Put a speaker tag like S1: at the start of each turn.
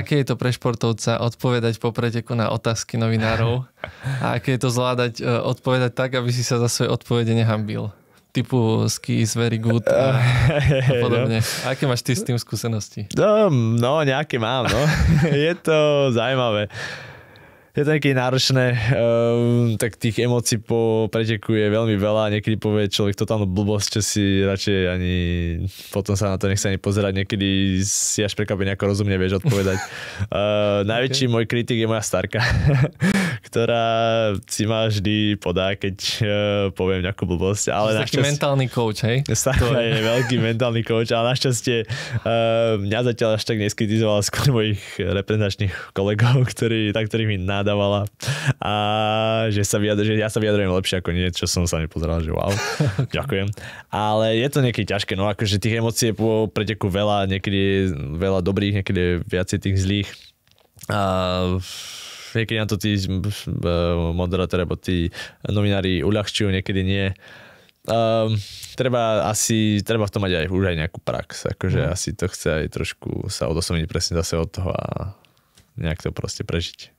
S1: Aké je to pre športovca odpovedať po preteku na otázky novinárov a aké je to zvládať odpovedať tak, aby si sa za svoje odpovede nehambil? Typu ski is very good a podobne. A aké máš ty s tým skúsenosti?
S2: No, nejaké mám, no. Je to zaujímavé. Je to niekedy náročné, tak tých emócií po preteku je veľmi veľa, niekedy povie človek totálnu blbosť, čo si radšej ani potom sa na to nechce ani pozerať, niekedy si až prekvapený, ako rozumne vieš odpovedať. Najväčší môj kritik je moja starka, ktorá si ma vždy podá, keď poviem nejakú blbosť. Ale
S1: taký mentálny coach, hej?
S2: Starka je veľký mentálny coach, ale našťastie mňa zatiaľ až tak neskritizovala skôr mojich reprezentačných kolegov, na ktorých mi nadávala a že ja sa vyjadrujem lepšie ako nie, čo som sa nepozeral, že wow, ďakujem. Ale je to niekedy ťažké, no akože tých emócií po preteku veľa, niekedy je veľa dobrých, niekedy je viacej tých zlých. A niekedy nám to tí moderátori alebo tí novinári uľahčujú, niekedy nie. Treba v tom mať aj už aj nejakú prax, akože asi to chce aj trošku sa odosobniť presne zase od toho a nejak to proste prežiť.